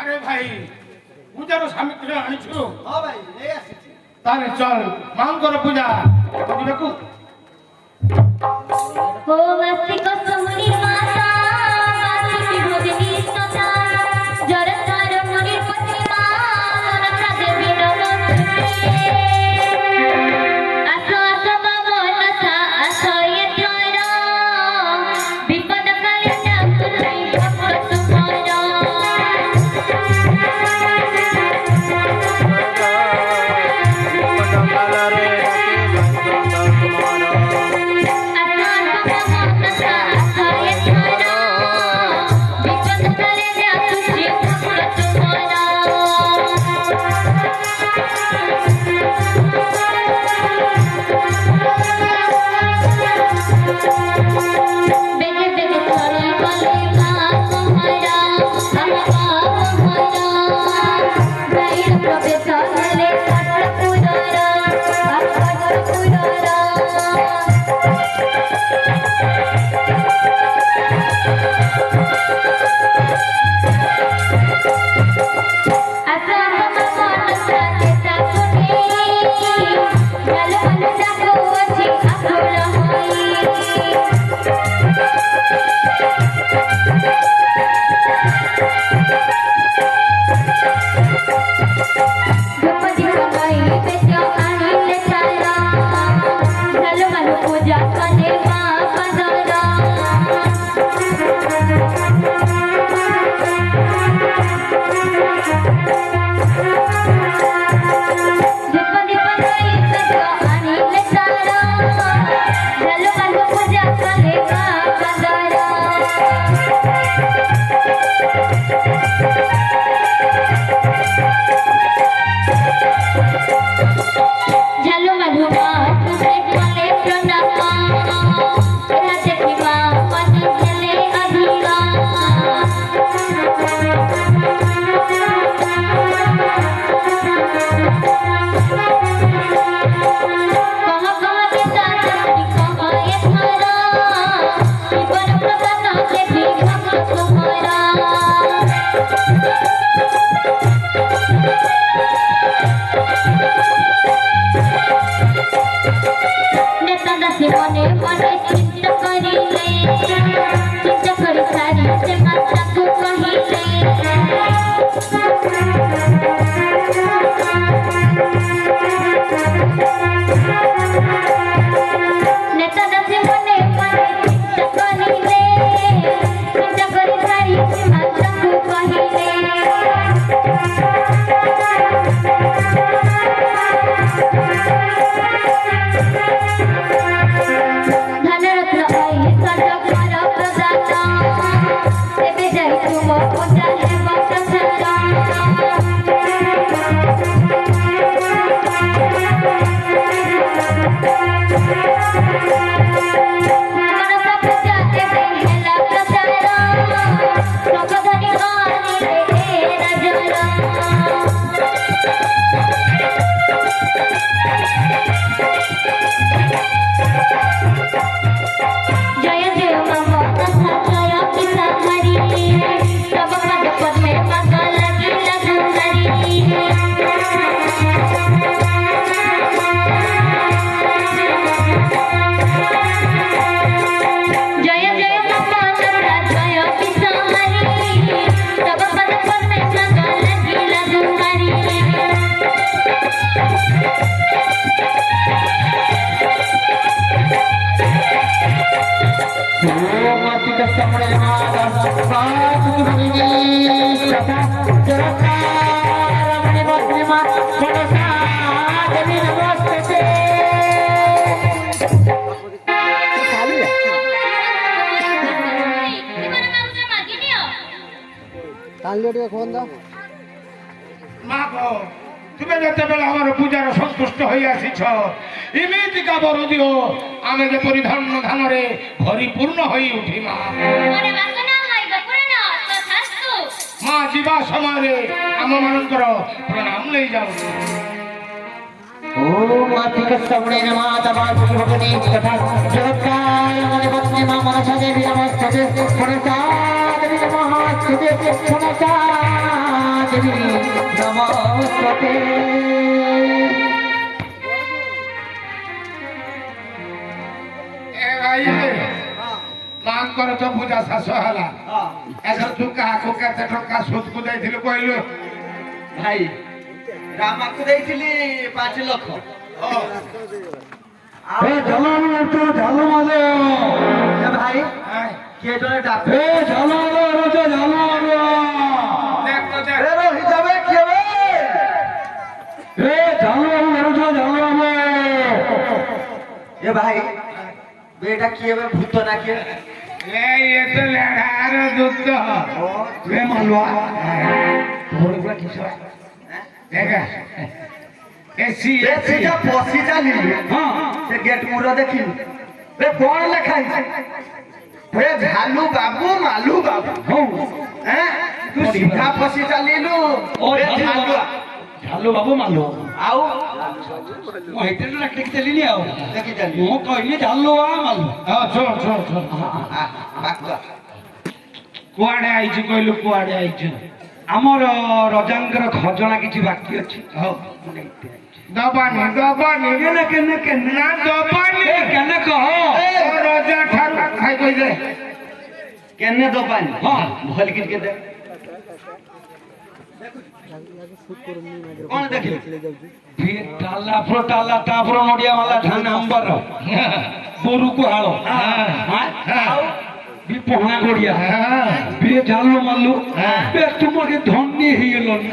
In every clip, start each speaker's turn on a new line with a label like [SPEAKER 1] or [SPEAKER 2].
[SPEAKER 1] আরে ভাই পূজার সামগ্রী আনিছো?
[SPEAKER 2] হ্যাঁ ভাই এই আসছি।
[SPEAKER 1] তাহলে চল মাঙ্গর পূজা বুঝবেকু।
[SPEAKER 3] ও মস্তিক সমুনির মাতা বাসুকি ভোজনী সতা জরতার মুনির প্রতিমা মনসা দেবী নমস্তে আসো আসো মা মনসা আসো এ দ্বার বিপদ কালে ডাকুলাই ভক্ত তোমার
[SPEAKER 1] তুমি যেତେବେଳେ আমার পূজার সন্তুষ্ট হয়ে আসিছ এমিতি কাবর দিও আমি যে পরিধান ধানরে ভরিপূর্ণ হয়ে উঠি মা মা ଯିବା ସମୟରେ ଆମ ମାନଙ୍କର ପ୍ରଣାମ ନେଇଯାଉ।
[SPEAKER 2] ओम मातिक श्रवणे नमः तवासुकी भगवती तथा जगत्काय मनोवत्ने मा मनसा देवी नमस्ते मनसा देवी नमः स्तुते मनसा দেবী নমস্তে।
[SPEAKER 1] ଏ ଭାଇ ମାଙ୍କର ତ ପୂଜା ଶେଷ ହେଲା ଏଥର ତୁ କାହାକୁ କେତେ ଟଙ୍କା ସୁଦକୁ ଦେଇଥିଲୁ କହିଲୁ
[SPEAKER 4] ଭାଇ ରାମାକୁ ଦେଇଥିଲି 5 ଲକ୍ଷ।
[SPEAKER 2] ଏ ଝାଲ ତ ଝାଲ ମାଲ
[SPEAKER 4] ଏ ଭାଇ କିଏ ଜଣେ ଡାକେ
[SPEAKER 2] ଏ ଝାଲ ରଜ ଝାଲ
[SPEAKER 1] ଦେଖ ତ ଦେଖ
[SPEAKER 4] ଏ ହିସାବେ କିଏ ବେ?
[SPEAKER 2] ଏ ଝାଲ ରଜ ଝାଲ
[SPEAKER 4] ଏ ଭାଇ বেটা কি হবে ভূত না কি?
[SPEAKER 1] ଏ ଇଏ ତ ଲେଢାର ଦୂତ
[SPEAKER 2] ଏ ମାଲୁଆ
[SPEAKER 1] ଦେଖ ଏସି
[SPEAKER 4] এ সেটা পসি চালিলি
[SPEAKER 2] ହଁ
[SPEAKER 4] সে গেট মুড় দেখিলি বে কোন লেখা আছে? বে ঝালু বাবু মালু বাবু
[SPEAKER 2] ହଉ
[SPEAKER 4] হ্যাঁ তুই সিধা পসি চালিলু
[SPEAKER 2] ও
[SPEAKER 4] বে
[SPEAKER 2] ঝালু
[SPEAKER 4] ঝালু
[SPEAKER 2] ଝାଲ ବାବୁ ମାଲୁ
[SPEAKER 4] আউ
[SPEAKER 2] ମୁଁ ହେଇଥିରେ ଡାକି ଦେଲିନି ଆଉ
[SPEAKER 4] দেখি চালি
[SPEAKER 2] ମୁଁ କହିଲି ଝାଲୁଆ ମାଲୁ
[SPEAKER 1] ହଁ ଶୁଣ ଶୁଣ ଶୁଣ
[SPEAKER 4] বাক্কা
[SPEAKER 1] କୁଆଡେ ଆଇଛୁ କହିଲୁ କୁଆଡେ ଆଇଛୁ
[SPEAKER 2] ଆମର ରଜାଙ୍କର ଖଜଣା କିଛି ବାକି ଅଛି
[SPEAKER 1] ହଉ ଦବାନି ଦବାନି
[SPEAKER 2] କେନେ କେନେ କେନେ
[SPEAKER 1] ନା ଦବାନି
[SPEAKER 2] କେନେ କହ
[SPEAKER 1] ଓ ରଜା ଠାରୁ ଖାଇ କହିଦେ
[SPEAKER 4] কেনে দোকান
[SPEAKER 2] ହଁ
[SPEAKER 4] ভাল কিনকে দে কোন দেখিলি
[SPEAKER 2] ଟାଲା ଫ୍ର ଟାଲା ତାଫ୍ର ନଡ଼ିଆ ମାଲା ଧାନ ଆମ୍ବର ବୋରୁକୁ ହାଳ
[SPEAKER 1] ଆଉ
[SPEAKER 2] ବି ପହଣା ଗଡ଼ିଆ ବି ଝାଲୁ ମାଲୁ ବେ ତୁମ ଟିକେ ଧନୀ ହେଇଗଲନି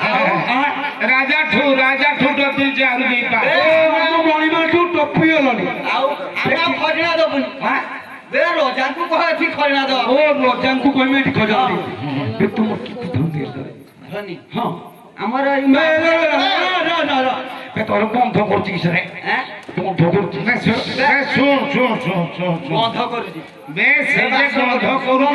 [SPEAKER 1] ରାଜା ଠୁ ଡରି ଯାଉ ଦେଇ ପା
[SPEAKER 2] ମଣିମାଠୁ ଟପି ଗଲନି
[SPEAKER 4] আউ আমরা খজনা দবনি বে রোজানকু কহ এটি খজনা দ
[SPEAKER 2] ଓ ରଜାଙ୍କୁ କହିବି ଏଠି ଖଜା ବେ ତୁମ କେତେ ଧନୀ ହେଲନି
[SPEAKER 4] ধনী
[SPEAKER 2] ହଁ
[SPEAKER 4] আমার
[SPEAKER 2] বে ତୋର ବନ୍ଧ କରୁଛି କି ସେରେ
[SPEAKER 4] হ্যাঁ
[SPEAKER 2] ବନ୍ଧ କରୁଛି
[SPEAKER 1] ଶୁଣ
[SPEAKER 4] বন্ধ করছি
[SPEAKER 1] বে ସେ ଯେ ଗନ୍ଧ କରୁ